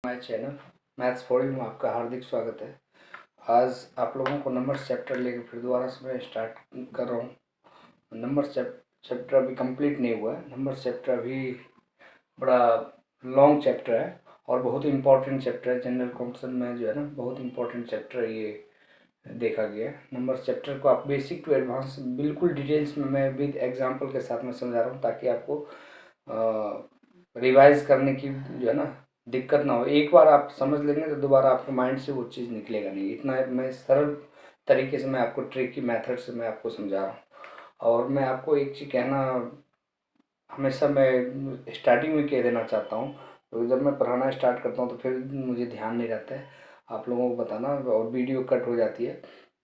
My channel maths for you में आपका हार्दिक स्वागत है। आज आप लोगों को नंबर्स चैप्टर लेके फिर दोबारा से मैं स्टार्ट कर रहा हूँ। नंबर्स चैप्टर अभी कंप्लीट नहीं हुआ है। नंबर्स चैप्टर अभी बड़ा लॉन्ग चैप्टर है और बहुत ही इंपॉर्टेंट चैप्टर है। जनरल कॉन्सेप्ट में जो है ना बहुत इंपॉर्टेंट चैप्टर ये देखा गया है। नंबर्स चैप्टर को आप बेसिक टू एडवांस बिल्कुल डिटेल्स में मैं विद एग्जाम्पल के साथ में समझा रहा हूँ ताकि आपको रिवाइज करने की जो है ना दिक्कत ना हो। एक बार आप समझ लेंगे तो दोबारा आपके माइंड से वो चीज़ निकलेगा नहीं। इतना मैं सरल तरीके से मैं आपको ट्रिकी मेथड से मैं आपको समझा रहा हूँ। और मैं आपको एक चीज़ कहना हमेशा मैं स्टार्टिंग में कह देना चाहता हूँ, तो जब मैं पढ़ाना स्टार्ट करता हूँ तो फिर मुझे ध्यान नहीं रहता है आप लोगों को बताना और वीडियो कट हो जाती है।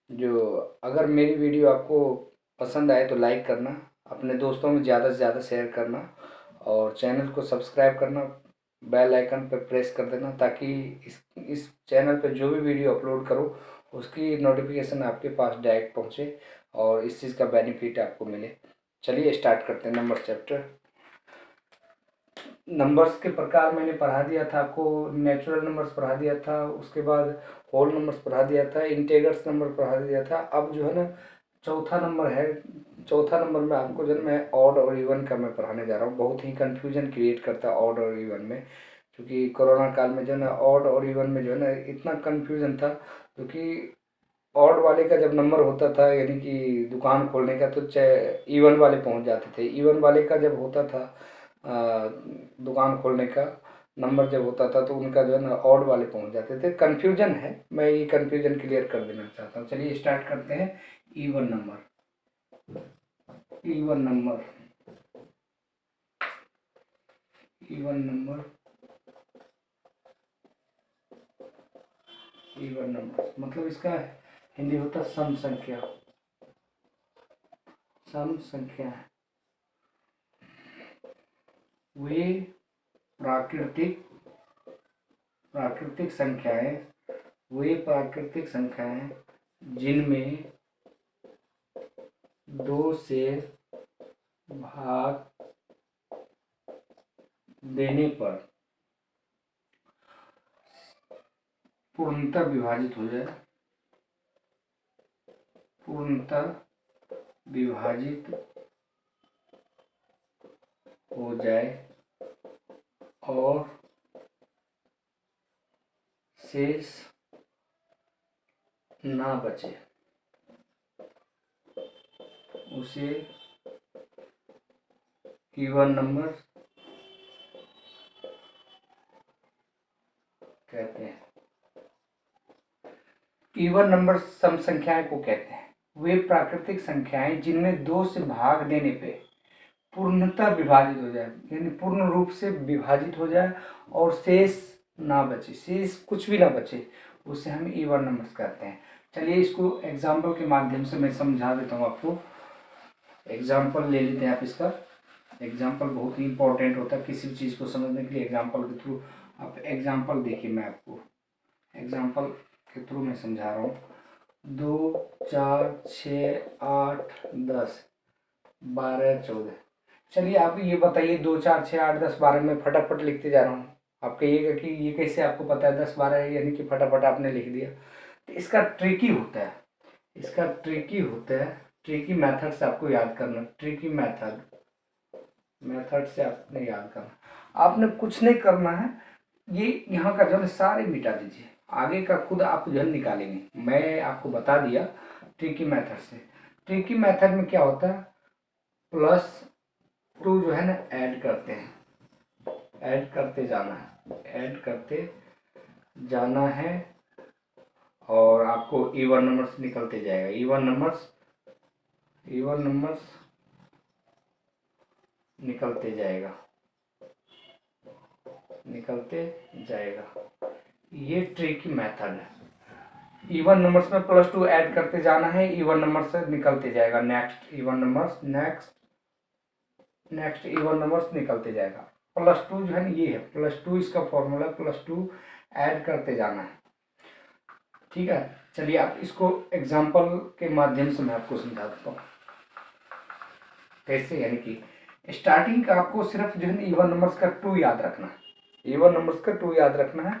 जो अगर मेरी वीडियो आपको पसंद आए तो लाइक करना, अपने दोस्तों में ज़्यादा से ज़्यादा शेयर करना और चैनल को सब्सक्राइब करना, बेल आइकन पर प्रेस कर देना ताकि इस चैनल पर जो भी वीडियो अपलोड करूँ उसकी नोटिफिकेशन आपके पास डायरेक्ट पहुँचे और इस चीज़ का बेनिफिट आपको मिले। चलिए स्टार्ट करते हैं नंबर चैप्टर। नंबर्स के प्रकार मैंने पढ़ा दिया था आपको। नेचुरल नंबर्स पढ़ा दिया था, उसके बाद होल नंबर्स पढ़ा दिया था, इंटेजर्स नंबर पढ़ा दिया था। अब जो है ना चौथा नंबर है। चौथा नंबर में आपको जो है मैं ऑड और इवन का मैं पढ़ाने जा रहा हूँ। बहुत ही कन्फ्यूजन क्रिएट करता है ऑड और इवन में, क्योंकि कोरोना काल में जो है ना ऑड और इवन में जो है ना इतना कन्फ्यूजन था। क्योंकि ऑड वाले का जब नंबर होता था यानी कि दुकान खोलने का तो इवन वाले पहुंच जाते थे। इवन वाले का जब होता था दुकान खोलने का नंबर जब होता था तो उनका जो है ना ऑड वाले पहुंच जाते थे। कन्फ्यूजन है, मैं ये कन्फ्यूजन क्लियर कर देना चाहता हूँ। चलिए स्टार्ट करते हैं। Even number, even number, even number, even number मतलब इसका हिंदी होता है सम संख्या। सम संख्या है वे प्राकृतिक प्राकृतिक संख्याएं, वे प्राकृतिक संख्याएं जिनमें 2 से भाग देने पर पूर्णतः विभाजित हो जाए, पूर्णतः विभाजित हो जाए और शेष ना बचे, उसे इवन नंबर कहते हैं। इवन नंबर सम संख्याएं को कहते हैं वे प्राकृतिक संख्याएं जिनमें 2 से भाग देने पे पूर्णतः विभाजित हो जाए, यानी पूर्ण रूप से विभाजित हो जाए और शेष ना बचे, शेष कुछ भी ना बचे, उसे हम इवन नंबर्स कहते हैं। चलिए इसको एग्जाम्पल के माध्यम से मैं समझा देता हूँ आपको। एग्जाम्पल ले लेते हैं आप इसका। एग्जाम्पल बहुत ही इंपॉर्टेंट होता है किसी भी चीज़ को समझने के लिए। एग्जाम्पल के थ्रू आप एग्जाम्पल देखिए, मैं आपको एग्जाम्पल के थ्रू मैं समझा रहा हूँ। 2, 4, 6, 8, 10, 12, 14। चलिए आप ये बताइए 2, 4, 6, 8, 10, 12 में फटाफट लिखते जा रहा हूँ। आप कहिएगा कि ये कैसे आपको पता है 10, 12 यानी कि फटाफट आपने लिख दिया। तो इसका ट्रिकी होता है, इसका ट्रिकी होता है, ट्रिकी मेथड से आपको याद करना। ट्रिकी मेथड, मेथड से आपने याद करना। आपने कुछ नहीं करना है, ये यहाँ का जो है सारे मिटा दीजिए, आगे का खुद आप जो है निकालेंगे। मैं आपको बता दिया ट्रिकी मेथड से। ट्रिकी मेथड में क्या होता है, +2 जो है ना ऐड करते हैं, ऐड करते जाना है, ऐड करते जाना है और आपको इवन नंबर्स निकलते जाएगा। इवन नंबर्स, इवन नंबर्स निकलते जाएगा, निकलते जाएगा। ये ट्रिकी मेथड है। इवन नंबर्स में +2 ऐड करते जाना है, इवन नंबर से निकलते जाएगा। Next even numbers, next next even numbers निकलते जाएगा। +2 जो है ना ये है, +2 इसका फॉर्मूला, +2 ऐड करते जाना है। ठीक है, चलिए आप इसको एग्जाम्पल के माध्यम से मैं आपको समझा देता हूँ कैसे। यानी कि स्टार्टिंग का आपको सिर्फ जो है इवन नंबर्स का 2 याद रखना है। इवन नंबर्स का 2 याद रखना है।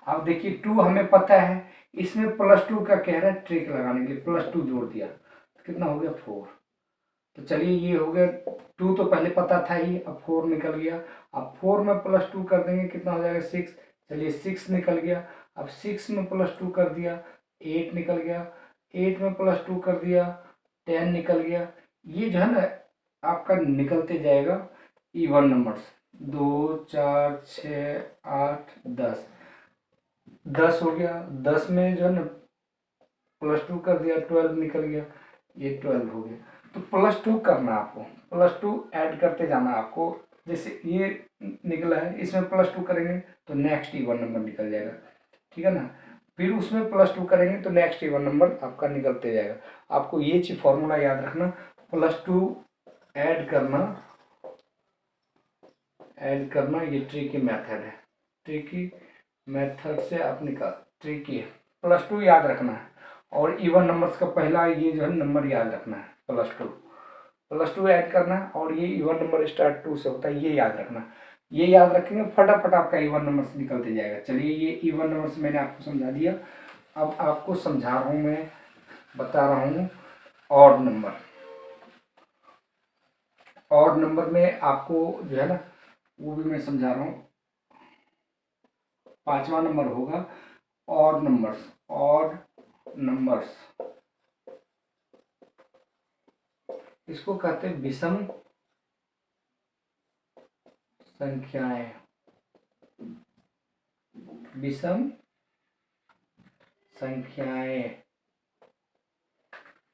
अब देखिए 2 हमें पता है, इसमें +2 का कह रहा है ट्रिक लगाने के लिए, +2 जोड़ दिया तो कितना हो गया 4। तो चलिए ये हो गया, 2 तो पहले पता था ही, अब 4 निकल गया। अब 4 में +2 कर देंगे कितना हो जाएगा 6। चलिए 6 निकल गया। अब 6 में +2 कर दिया 8 निकल गया। 8 में +2 कर दिया 10 निकल गया। ये जो है ना आपका निकलते जाएगा इवन नंबर्स, 2 4 6 8 10। 10 हो गया, 10 में जो है ना +2 कर दिया 12 निकल गया, ये 12 हो गया। तो +2 करना आपको, +2 ऐड करते जाना आपको। जैसे ये निकला है, इसमें +2 करेंगे तो नेक्स्ट इवन नंबर निकल जाएगा, ठीक है ना। फिर उसमें +2 करेंगे तो नेक्स्ट इवन नंबर आपका निकलते जाएगा। आपको ये चीज फॉर्मूला याद रखना, +2 ऐड करना ये ट्रिकी मेथड है। ट्रिकी मेथड से आप निकाल, ट्रिकी है, +2 याद रखना है। और इवन नंबर्स का पहला ये जो है नंबर याद रखना है, +2 ऐड करना है। और ये इवन नंबर स्टार्ट 2 से होता है, ये याद रखना। ये याद रखेंगे फटाफट आपका इवन नंबर्स निकलते जाएगा। चलिए ये इवन नंबर्स मैंने आपको समझा दिया। अब आपको समझा रहा हूँ, मैं बता रहा हूँ ऑड नंबर। ऑड नंबर में आपको जो है ना वो भी मैं समझा रहा हूँ। 5वां नंबर होगा ऑड नंबर्स, इसको कहते हैं विषम संख्याएं, विषम संख्याएं,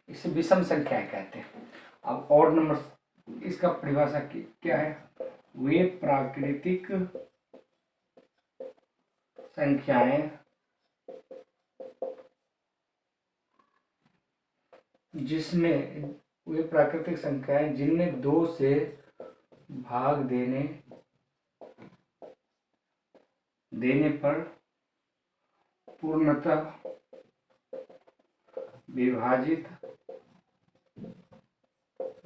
इसे विषम संख्याएं कहते हैं। अब ऑड नंबर्स इसका परिभाषा क्या है, वे प्राकृतिक संख्याएं जिसमें, वे प्राकृतिक संख्याएं जिनमें 2 से भाग देने पर पूर्णतः विभाजित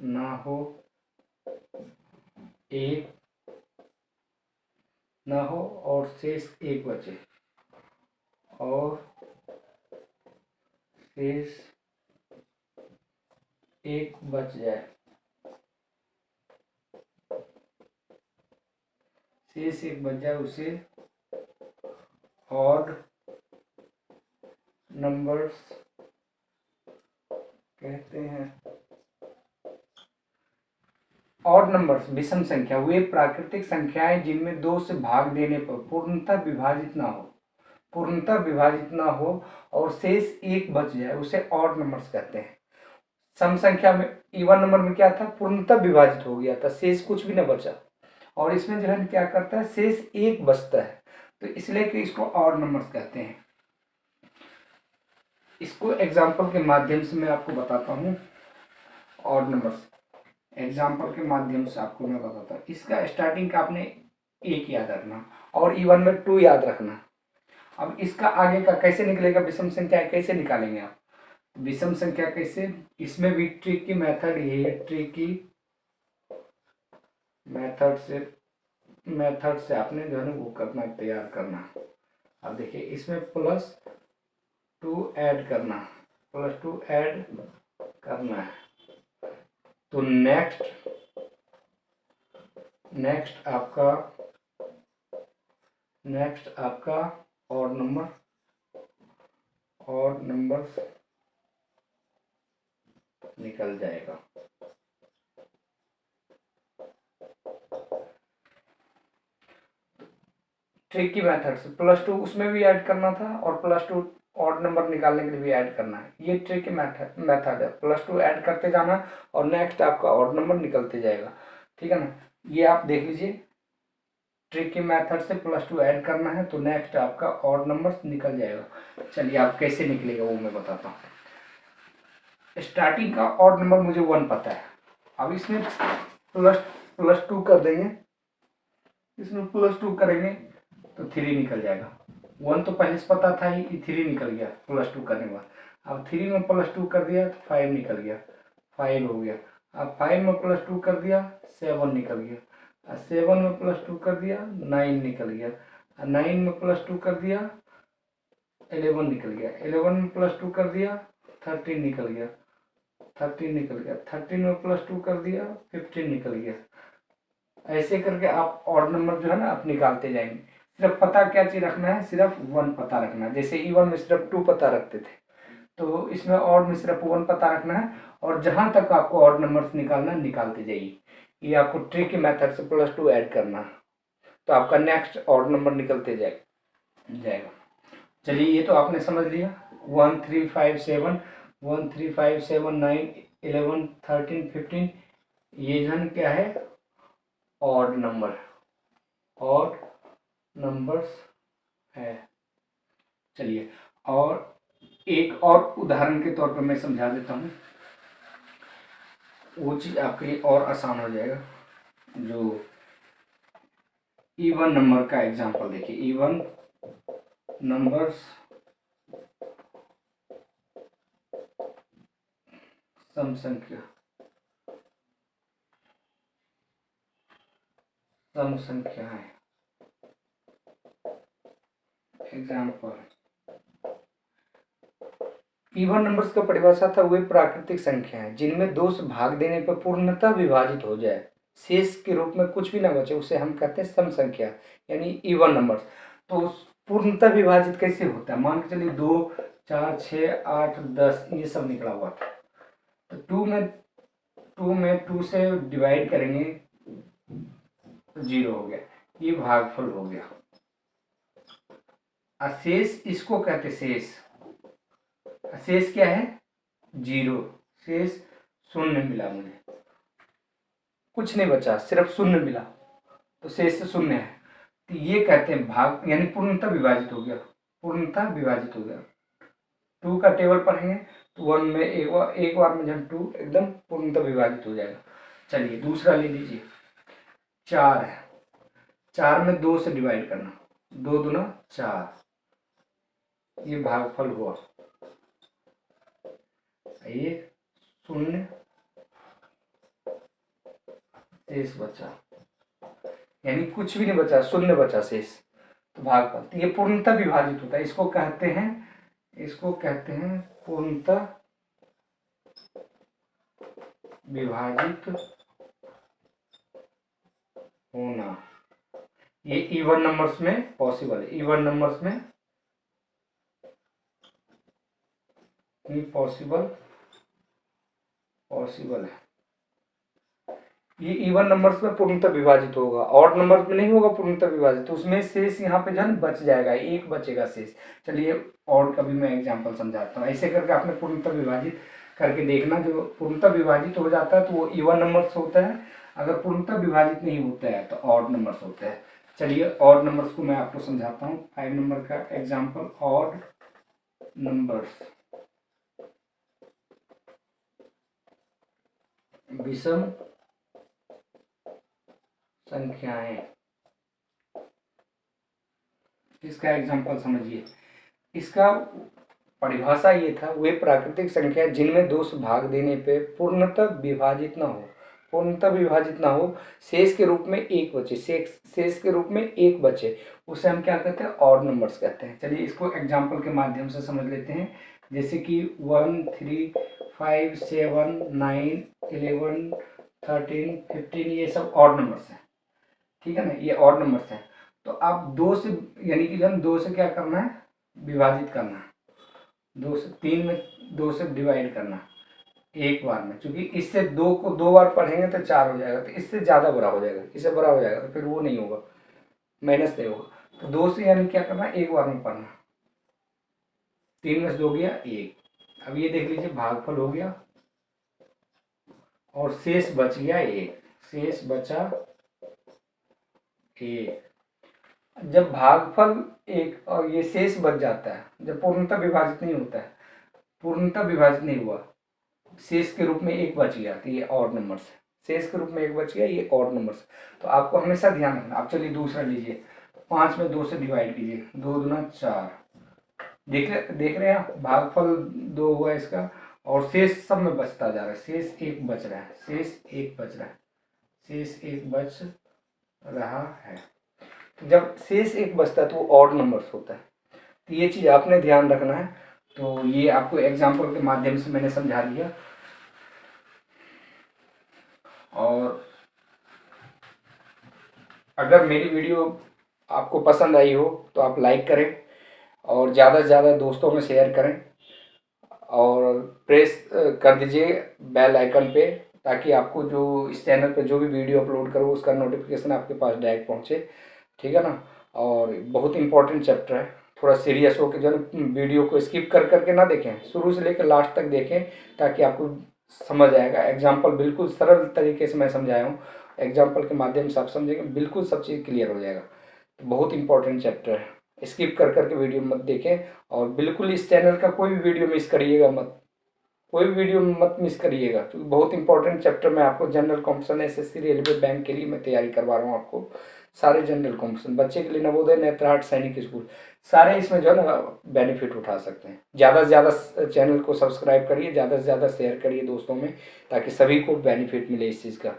ना हो, और शेष एक बचे, और शेष एक बच जाए, शेष एक बच जाए, उसे ऑड नंबर्स कहते हैं। ऑड नंबर्स विषम संख्या, वे प्राकृतिक संख्याएं जिनमें 2 से भाग देने पर पूर्णतः विभाजित ना हो और शेष एक बच जाए, उसे ऑड नंबर्स कहते हैं। सम संख्या में, इवन नंबर में क्या था, पूर्णतः विभाजित हो गया था, शेष कुछ भी न बचा। और इसमें जो है क्या करता है, शेष एक बचता है, तो इसलिए कि इसको ऑड नंबर्स कहते हैं। इसको एग्जाम्पल के माध्यम से मैं आपको बताता हूँ। ऑड नंबर्स एग्जाम्पल के माध्यम से आपको मैं बताता हूँ। इसका स्टार्टिंग का आपने 1 याद रखना और इवन में 2 याद रखना। अब इसका आगे का कैसे निकलेगा, विषम संख्या कैसे निकालेंगे आप, विषम संख्या कैसे, इसमें भी ट्रिकी मेथड ये है, ट्रिकी मेथड से आपने जो है ना वो करना, तैयार करना। अब देखिए इसमें +2 ऐड करना, +2 ऐड करना है, तो नेक्स्ट आपका ऑड नंबर्स निकल जाएगा। ट्रिक की मेथड से +2 उसमें भी ऐड करना था और +2 ऑड नंबर निकालने के लिए भी ऐड करना है। ये ट्रिक की मेथड है, +2 ऐड करते जाना और नेक्स्ट आपका ऑड नंबर निकलते जाएगा, ठीक है ना। ये आप देख लीजिए, ट्रिक की मेथड से +2 ऐड करना है तो नेक्स्ट आपका ऑड नंबर निकल जाएगा। चलिए आप कैसे निकलेगा वो मैं बताता हूँ। स्टार्टिंग का ऑड नंबर मुझे 1 पता है, अब इसमें +2 कर देंगे, इसमें +2 करेंगे तो 3 निकल जाएगा। 1 तो पहले से पता था ही, 3 निकल गया +2 करने के बाद। अब 3 में +2 कर दिया तो 5 निकल गया, 5 हो गया। अब 5 में +2 कर दिया 7 निकल गया, 7 में +2 कर दिया 9 निकल गया। 9 में +2 कर दिया 11 निकल गया, 11 में +2 कर दिया 13 निकल गया, 13 निकल गया, 13 में +2 कर दिया 15 निकल गया। ऐसे करके आप ऑड नंबर जो है ना आप निकालते जाएंगे। सिर्फ पता क्या चीज रखना है, सिर्फ 1 पता रखना है। जैसे इवन में सिर्फ 2 पता रखते थे, तो इसमें ऑड में सिर्फ 1 पता रखना है, और जहां तक आपको ऑड नंबर्स निकालना है निकालते जाइए। ये आपको ट्रिकी मेथड से +2 ऐड करना है, तो आपका नेक्स्ट ऑड नंबर निकलते जाएगा। चलिए ये तो आपने समझ लिया। 1 3 5 7 1 3 5 7 9 11 13 15 ये जन क्या है, ऑड नंबर, ऑड नंबर्स है। चलिए और एक और उदाहरण के तौर पर मैं समझा देता हूँ, वो चीज़ आपके लिए और आसान हो जाएगा। जो इवन नंबर का एग्जांपल देखिए, इवन नंबर्स सम संख्या, सम संख्याएं। एग्जांपल, इवन नंबर्स का परिभाषा था वे प्राकृतिक संख्याएं जिनमें 2 से भाग देने पर पूर्णतः विभाजित हो जाए, शेष के रूप में कुछ भी ना बचे, उसे हम कहते हैं सम संख्या, यानी इवन नंबर्स। तो पूर्णतः विभाजित कैसे होता है, मान के चलिए 2 4 6 8 10 ये सब निकला हुआ था, तो 2 में 2 से डिवाइड करेंगे तो 0 हो गया, ये भागफल हो गया। शेष इसको कहते शेष, शेष क्या है 0, शेष 0 मिला, मुझे कुछ नहीं बचा, सिर्फ 0 मिला, तो शेष 0 है, तो ये कहते हैं भाग, यानी पूर्णतः विभाजित हो गया, पूर्णतः विभाजित हो गया। 2 का टेबल पढ़ेंगे तो 1 में एक बार में जब 2 एकदम पूर्णतः विभाजित हो जाएगा। चलिए दूसरा ले लीजिए, 4 है, 4 में 2 से डिवाइड करना, 2 दूना 4, ये भागफल हुआ, ये 0 शेष बचा, यानी कुछ भी नहीं बचा, 0 बचा शेष, तो भागफल, तो ये पूर्णतः विभाजित होता है। इसको कहते हैं पूर्णतः विभाजित होना। ये इवन नंबर्स में पॉसिबल है, इवन नंबर्स में पॉसिबल है। ये इवन नंबर्स में पूर्णतः विभाजित होगा, ऑड नंबर्स में नहीं होगा पूर्णतः विभाजित, तो उसमें शेष यहाँ पे जन बच जाएगा, एक बचेगा शेष। चलिए ऑड का भी मैं एग्जांपल समझाता हूँ। ऐसे करके आपने पूर्णतः विभाजित करके देखना, जो पूर्णतः विभाजित हो जाता है तो वो इवन नंबर्स होता है, अगर पूर्णतः विभाजित नहीं होता है तो ऑड नंबर्स होते हैं। चलिए ऑड नंबर्स को मैं आपको समझाता हूँ। 5 नंबर का एग्जाम्पल, ऑड नंबर्स, विषम संख्याएं। इसका एग्जांपल समझिए, इसका परिभाषा ये था, वे प्राकृतिक संख्या जिनमें 2 से भाग देने पे पूर्णतः विभाजित ना हो, पूर्णतः विभाजित ना हो, शेष के रूप में एक बचे, शेष के रूप में एक बचे, उसे हम क्या कहते हैं, ऑड नंबर्स कहते हैं। चलिए इसको एग्जांपल के माध्यम से समझ लेते हैं। जैसे कि 1 3 5 7 9 11 13 15 ये सब ऑड नंबर्स हैं, ठीक है ना, ये ऑड नंबर्स हैं। तो आप 2 से, यानी कि जब 2 से क्या करना है, विभाजित करना है, 2 से 3 में 2 से डिवाइड करना एक बार में, क्योंकि इससे 2 को 2 बार पढ़ेंगे तो 4 हो जाएगा, तो इससे ज़्यादा बड़ा हो जाएगा, इससे बड़ा हो जाएगा तो फिर वो नहीं होगा, माइनस नहीं होगा। तो 2 से यानी क्या करना, एक बार में पढ़ना, 3 में से 2 गया 1। अब ये देख लीजिए भागफल हो गया और शेष बच गया 1, शेष बचा 1। जब भागफल 1 और ये शेष बच जाता है, जब पूर्णतः विभाजित नहीं होता है, पूर्णतः विभाजित नहीं हुआ, शेष के रूप में 1 बच गया, तो ये ऑड नंबर्स है, शेष के रूप में 1 बच गया, ये ऑड नंबर्स। तो आपको हमेशा ध्यान रखना। आप चलिए दूसरा लीजिए, 5 में 2 से डिवाइड कीजिए, 2 दूना 4, देख रहे हैं आप, भागफल 2 हुआ इसका, और शेष सब में बचता जा रहा है, शेष 1 बच रहा है, शेष 1 बच रहा है, शेष 1 बच रहा है। जब शेष एक बचता है तो वो ऑड नंबर्स होता है। तो ये चीज़ आपने ध्यान रखना है। तो ये आपको एग्जाम्पल के माध्यम से मैंने समझा दिया। और अगर मेरी वीडियो आपको पसंद आई हो तो आप लाइक करें और ज़्यादा से ज़्यादा दोस्तों में शेयर करें और प्रेस कर दीजिए बेल आइकन पे, ताकि आपको जो इस चैनल पे जो भी वीडियो अपलोड करो उसका नोटिफिकेशन आपके पास डायरेक्ट पहुँचे, ठीक है ना। और बहुत इंपॉर्टेंट चैप्टर है, थोड़ा सीरियस हो के जो वीडियो को स्किप कर करके ना देखें, शुरू से लेकर लास्ट तक देखें, ताकि आपको समझ आएगा। एग्जाम्पल बिल्कुल सरल तरीके से मैं समझाया हूँ, एग्जाम्पल के माध्यम से आप समझेंगे, बिल्कुल सब चीज़ क्लियर हो जाएगा। तो बहुत इंपॉर्टेंट चैप्टर है, स्किप कर करके वीडियो मत देखें। और बिल्कुल इस चैनल का कोई भी वीडियो मिस करिएगा मत, कोई भी वीडियो मत मिस करिएगा, क्योंकि बहुत इंपॉर्टेंट चैप्टर मैं आपको general competition SSC railway bank के लिए मैं तैयारी करवा रहा हूँ आपको। सारे जनरल कॉम्पिटिशन बच्चे के लिए, नवोदय, नेत्राट, सैनिक स्कूल, सारे इसमें जो है ना बेनिफिट उठा सकते हैं। ज़्यादा से ज़्यादा चैनल को सब्सक्राइब करिए, ज़्यादा से ज़्यादा शेयर करिए दोस्तों में, ताकि सभी को बेनिफिट मिले इस चीज़ का।